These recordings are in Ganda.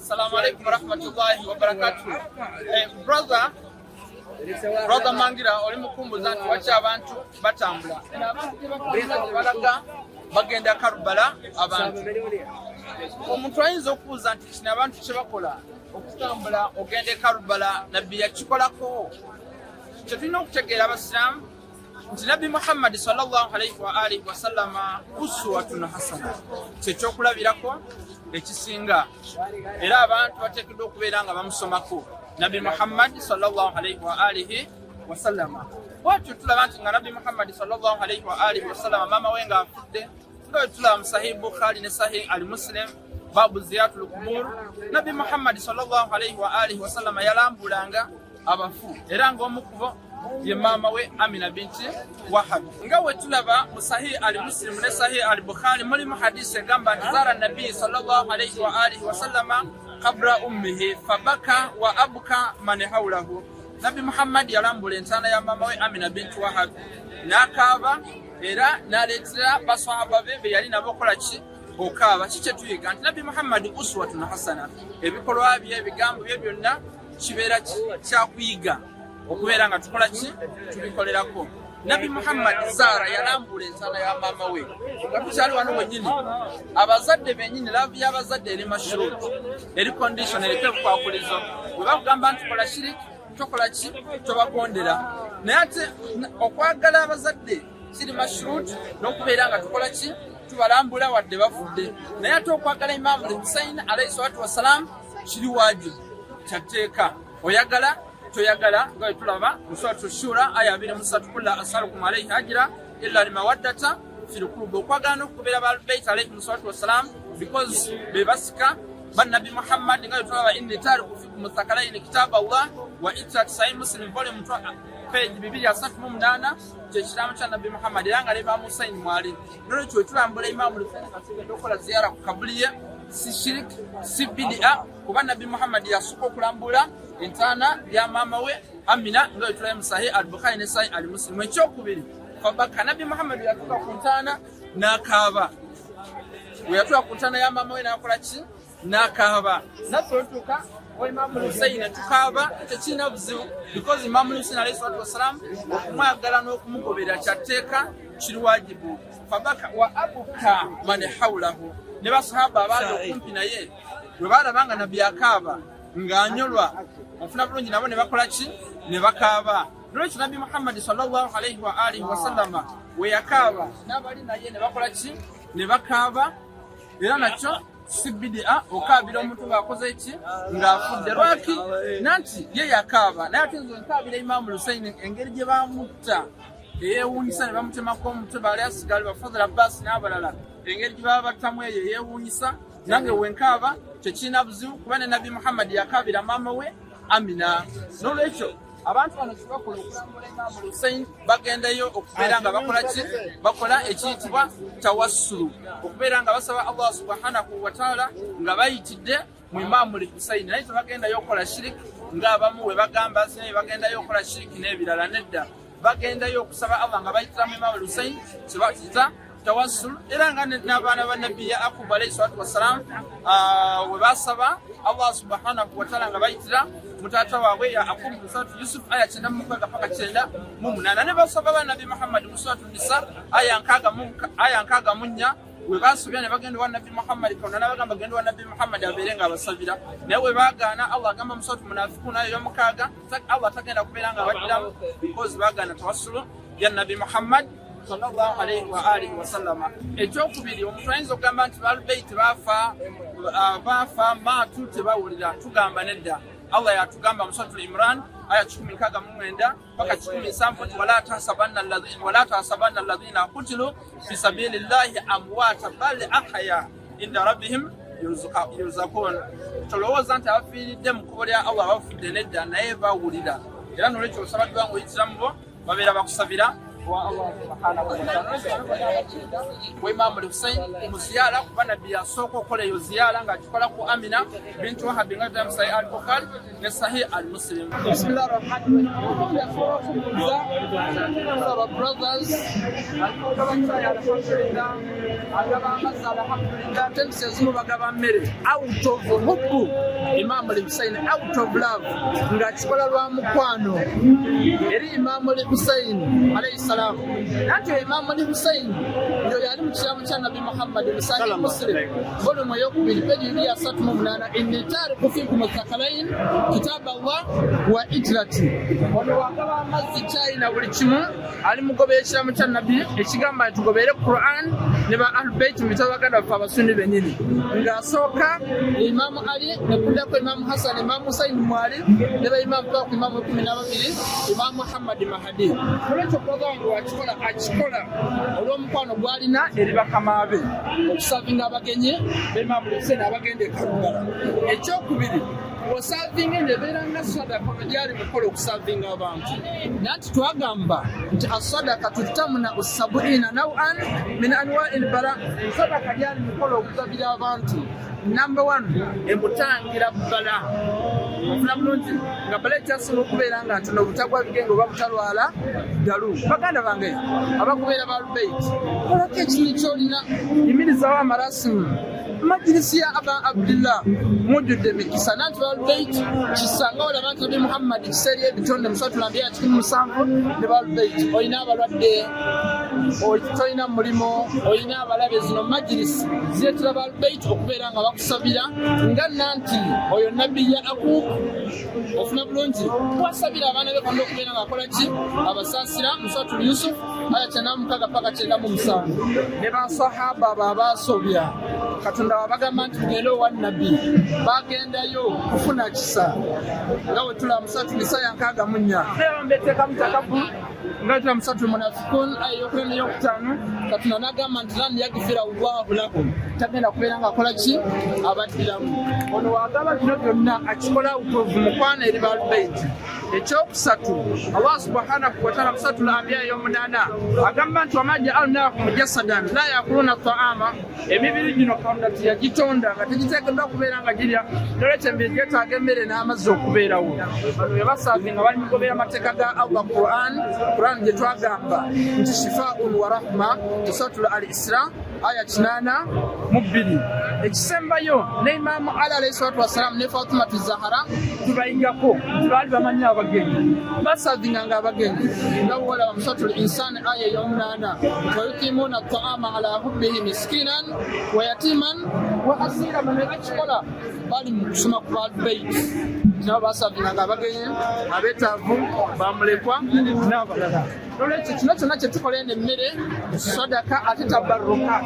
Assalamu alaikum warahmatullahi wabarakatuh. Brother Mangira oli mukumbuza nti wacha abantu batambula. Abantu balaga bagenda Karbala abantu. Omuntu ayinza okubuuza nti kino abantu kye bakola okutambula ogende Karbala nabbi yakikolako. Kye tulina okutegeera abasiraamu nti Nabbi Muhammad sallallahu alaihi wa alihi wa sallama uswatun hasana kyekyokulabirako ekisinga era abantu bateekeddwa okubeera nga bamusomako Nabbi Muhammad sallallahu alaihi wa alihi wa sallama. Bwatyo tulaba nti nga Nabbi Muhammad sallallahu alaihi wa alihi wa sallama maama we nga afudde nga tulaba mu Sahih Bukhari ne Sahih al-Muslim babu ziyaratul qubur. Nabbi Muhammad sallallahu alaihi wa alihi wa sallama yalambulanga abafu era ng'omu kubo ye maama we Amina binti Wahab. Nga we tulaba mu Sahih al-Muslim ne Sahih al-Bukhari mulimu hadisi egamba nti zara Nabbi sallallahu alaihi wa alihi wa sallama qabra ummihi fabaka wa abka man hawlahu. Nabbi Muhammad yalambula entaana ya maama we Amina binti Wahab n'akaaba era n'aleetera basahaba be yali nabo kola ki okaaba. Kiki tuyiga nti Nabbi Muhammad uswatun hasana, ebikolwa bye ebigambo bye byonna kibeera kyakuyiga okubeera nga tukola ki tubikolerako. Nabbi Muhammad Zara yalambula entaana ya maama we nga tukyali wano wennyini. Abazadde bennyini laavu y'abazadde eri mashurut eri condition eriko ebikwakulizo. Bwe bakugamba nti kola shiriki tokola ki tobagondera, naye ate okwagala abazadde kiri mashurut n'okubeera nga tukola ki tubalambula wadde bafudde. Naye ate okwagala Imaamu Hussein alayhi salatu wassalaam kiri wajibu kyateeka. Oyagala toyagala nga tulaba mu suratu Shura aya 23 kulla asalukum alayhi ajra illa limawaddata fil qurb. Okwagala n'okubeera ba Bayt alayhi salatu wassalam because bebasika Nabbi Muhammad nga tulaba inni tariku fikum thaqalaini kitab Allah wa ittat Sahih Muslim volume 2 page 238 kyekiramu kya Nabbi Muhammad era nga ne Imaamu Hussein mwali. Nolwekyo tulambula Imaamu Hussein kasigenda okukola ziyara ku kabuli ye si shirik si bid'a kuba Nabbi Muhammad yasooka okulambula entaana ya maama we Amina nga tulaba mu Sahih al-Bukhari ne Sahih al-Muslim. Ekyokubiri fabaka Nabbi Muhammad yatuuka ku ntaana n'akaaba. We yatuuka ku ntaana ya maama we n'akola ki n'akaaba. Naffe otuuka wa Imaamu Hussein tukaaba tekirina buzibu because Imaamu Hussein alayhi salatu wassalaam okumwagala n'okumugobera kyatteeka kiri wajibu. Fabaka wa abuka man hawlahu, ne basahaba abaali okumpi naye bwe baalaba nga Nabbi akaaba ng'anyolwa ofuna bulungi nabo ne bakola ki ne bakaaba. Nolwekyo Nabbi Muhammad sallallahu alaihi wa alihi wa sallama we yakaaba n'abali naye ne bakola ki ne bakaaba. Era nakyo si bid'a okaabira omuntu ng'akoze ki ng'afudde. Lwaki nanti ye yakaaba naye ate nze nkaabira Imaamu Hussein engeri gye baamutta eyeewuunyisa ne bamutemako omutwe baali asigali Bafadhil Abbas n'abalala engeri gye baba battamu eyo eyeewuunyisa nange wenkaaba tekirina buzibu kuba ne Nabbi Muhammad yakaabira maama we Amina. Nolwekyo abantu bano kibakola okulambula Imaamu Hussein bagendayo okubeera nga bakola ki bakola ekiyitibwa tawassulu, okubeera nga basaba Allah subhanahu wa ta'ala nga bayitidde mu Imaamu Hussein. Naye tebagendayo okukola shiriki ng'abamu we bagamba sinaye bagendayo okukola shiriki n'ebirala. Nedda, bagendayo okusaba Allah nga bayitira mu Imaamu Hussein kyebakiyita tawassul. Era nga n'abaana ba Nabbi Yaqub alayhi salatu wassalaam we basaba Allah subhanahu wa ta'ala nga bayitira mutata waabwe Yaqub mu suratu Yusuf aya 9 paka 9 ne basaba ba Nabbi Muhammad mu suratu Nisa aya 64 we basubya ne bagenda wa Nabbi Muhammad kauna n'abagamba bagenda wa Nabbi Muhammad abeere nga abasabira naye we baagaana Allah agamba mu suratu Munafiqun aya 6 Allah tagenda kubeera nga baddamu because baagaana tawassulu ya Nabbi Muhammad sallallahu alaihi wa alihi wa sallama. Ekyokubiri omuntu ayinza okugamba nti Ahlul-Bayt baafa maatu tebawulira. Tugamba nedda. Allah yatugamba mu Suratul Imran aya 19 paka 17 wala tahsabanna alladhina qutilu fi sabilillahi amwata bal ahya inda rabbihim yurzaqun. Tolowooza nti abafiiridde mu kkubo lya Allah bafudde, nedda, naye bawulira. Era nolwekyo osabadde wange oyitiramu bo babeera bakusabira wa Allah subhanahu wa ta'ala. Wa Imaamu Hussein mu ziyara kuba Nabbi yasooka okukola eyo ziyara ng'agikola ku Amina binti Wahab nga tuli mu Sahih al-Bukhari ne Sahih al-Muslim. Bismillahirrahmanirrahim. Brothers, agaba amazzi alhamdulillah tensezimu bagaba mmere out of hubbu Imam al-Hussein out of love ngakikola lwa mukwano eri Imam al-Hussein alayhi salam nanti Imam al-Hussein yo yali mu kiramu kya Nabi Muhammad Sahih Muslim volume yokubiri peji ya 38 inni tariku fikum al-thaqalain kitab Allah wa ijlati ono wakaba amazzi China buli kimu ali mugobera ekiramu kya Nabi ekigamba tugobere Quran ne ba Ahlul-Bayt mitabaganda fa basunni benini ngasooka Imam Ali ne kudako Imam Hassan Imam Hussein mwali ne ba Imam Pako Imam 12 Imam Muhammad Mahdi kulecho programu akikola olw'omukwano gwalina eri bakamabe okusavinga abagenyi Imam Hussein abagende Karbala ekyokubiri osavinga nebeera nga sadaka gyali mukola okusavinga abantu nanti twagamba nti asadaka tutamuna usabuina nawan min anwa'il bala sadaka gyali mukola okuzabira abantu number 1 emutangira bala ofuna bulungi nga bala ekyasobola okubeera nga ntono obutagwa bigenge oba butalwala dalu baganda bange abakubeera ba Ahlul-Bayt kolako ekintu kyolina yimirizawo amarasimu majlisi ya Aba Abdullah mujudde mikisa nanti ba Ahlul-Bayt kisanga olaba nti Nabi Muhammad kiseeri ebitonde musatu lambiya kikumi musanvu ne ba Ahlul-Bayt olina abalwadde olina mulimo olina abalabe zino majlisi ziretera ba Ahlul-Bayt okubeera nga bakusabira nga nanti oyo nabbi ya Akub ofuna bulungi wasabira abaana be kondo okubeera nga akola ki abasaasira musatu Yusuf aya kyanamukaga paka kyendamu musanvu ne basahaba babasobya Katonda wabagamba nti tugende owa nabbi bagendayo kufuna kisa nga we tula musatu Misaya 64 naye mbeteeka mutakabu nga tula musatu munafikun aya yokuna neyokutaano Katonda nagamba nti lan yagfira Allahu lahum tagenda kubeera nga akola ki abaddiramu ono wagamba bino byonna akikola utovu mukwano eri ba Ahlul-Bayt ekyokusatu Allah subhanahu wa ta'ala musatu al-anbiya yomunana agamba nti wamaja alnakum jasadan la yakuluna ta'ama emibiri gino Katonda yagitonda nga tegiteekeddwa kubeera nga girya nolwekyo emibiri gyetaaga emmere n'amazzi okubeerawo bano yabasavi nga bali mugobeera amateeka ga Allah Quran gye twagamba nti shifaa'un wa rahma tusatul al-Isra aya 82 ekisembayo ne Imam Ali alayhi salatu wassalam ne Fatima Zahra tubayingako baali bamanyi abagenyi basavinga nga abagenyi nga wala musatul insani aya yomunana wa yuqimuna at-ta'ama ala hubbihi miskinan wa yatiman wa asira man akikola bali mukusoma ku Ahlul-Bayt nabo basavinga nga abagenyi abetaavu bamulekwa n'abalala nolwekyo kino kyonna kye tukola eno emmere sadaka ate tabarrukat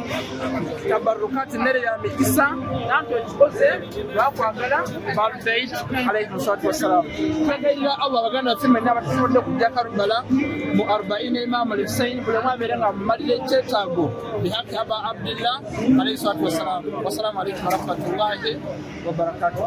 emmere ya mikisa nanti ekikoze lwakwagala ba Ahlul-Bayt alayhi salatu wassalamu twegayirira Allah abaganda baffe mwenna abatasobodde kujja Karbala mu 40 Imam al-Hussein buli omu abeere nga amumalira ekyetaago bihaqi Aba Abdullah alayhi salatu wassalamu. Wassalamu alaikum warahmatullahi wabarakatuh.